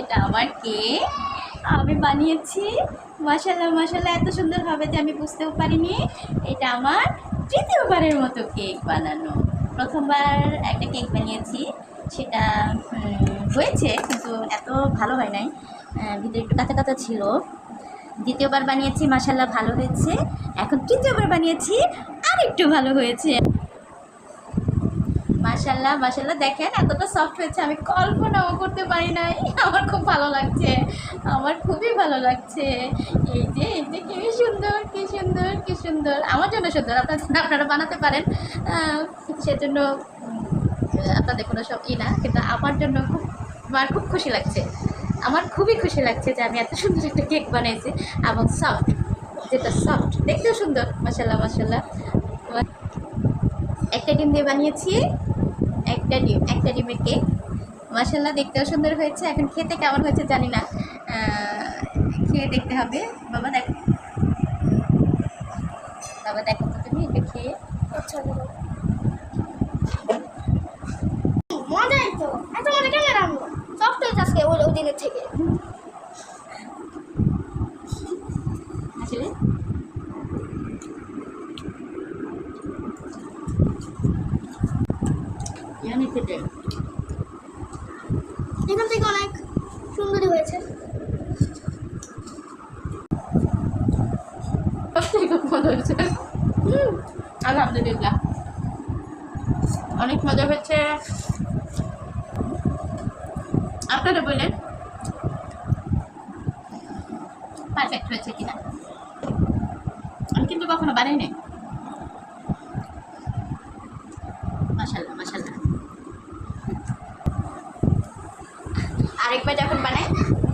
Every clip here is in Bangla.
এটা আমার কেক, আমি বানিয়েছি। মাশাআল্লাহ মাশাআল্লাহ, এত সুন্দর হবে যে আমি বুঝতেও পারিনি। এটা আমার তৃতীয়বারের মতো কেক বানানো। প্রথমবার একটা কেক বানিয়েছি, সেটা হয়েছে কিন্তু এত ভালো হয় নাই, ভিতরে একটু কাঁচা কাঁচা ছিল। দ্বিতীয়বার বানিয়েছি, মাশাআল্লাহ ভালো হয়েছে। এখন তৃতীয়বার বানিয়েছি, আর একটু ভালো হয়েছে। মাশাআল্লাহ মাশাআল্লাহ, দেখেন এতটা সফট হয়েছে, আমি কল্পনাও করতে পারি নাই। আমার খুব ভালো লাগছে, আমার খুবই ভালো লাগছে। এই যে কি সুন্দর কি সুন্দর কি সুন্দর, আমার জন্য সুন্দর, আপনারা বানাতে পারেন, সেজন্য আপনাদের কোনো সব না, কিন্তু আমার জন্য আমার খুব খুশি লাগছে। আমার খুবই খুশি লাগছে যে আমি এত সুন্দর একটা কেক বানাইছি, এবং সফট, যেটা সফট দেখতেও সুন্দর। মাশাআল্লাহ মাশাআল্লাহ। একটা ডিম দিয়ে বানিয়েছি, একটা ডিমের কেক। মাশাআল্লাহ দেখতেও সুন্দর হয়েছে। এখন খেতে কেমন হয়েছে জানি না, খেয়ে দেখতে হবে। বাবা দেখো, বাবা দেখো তো তুমি এটা খেয়ে। মজাই তো, এত মজা কেন রাখবো? সফট হয়েছে আজকে ওই দিনের থেকে। আসলে ইয়ানি খেতে এখান থেকে অনেক সুন্দরই হয়েছে। খুব মজা হয়েছে। আলহামদুলিল্লাহ, অনেক মজা হয়েছে। আপনারা বললেন পারফেক্ট হয়েছে কিনা। আমি কিন্তু কখনো বানাইনি। মাশাআল্লাহ মাশাআল্লাহ। আরেকবার যখন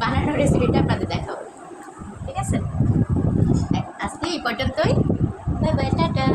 বানানোর রেসিপিটা আপনাদের দেখাবো, ঠিক আছে? আজকে এই পর্যন্তই। Bye bye, tata.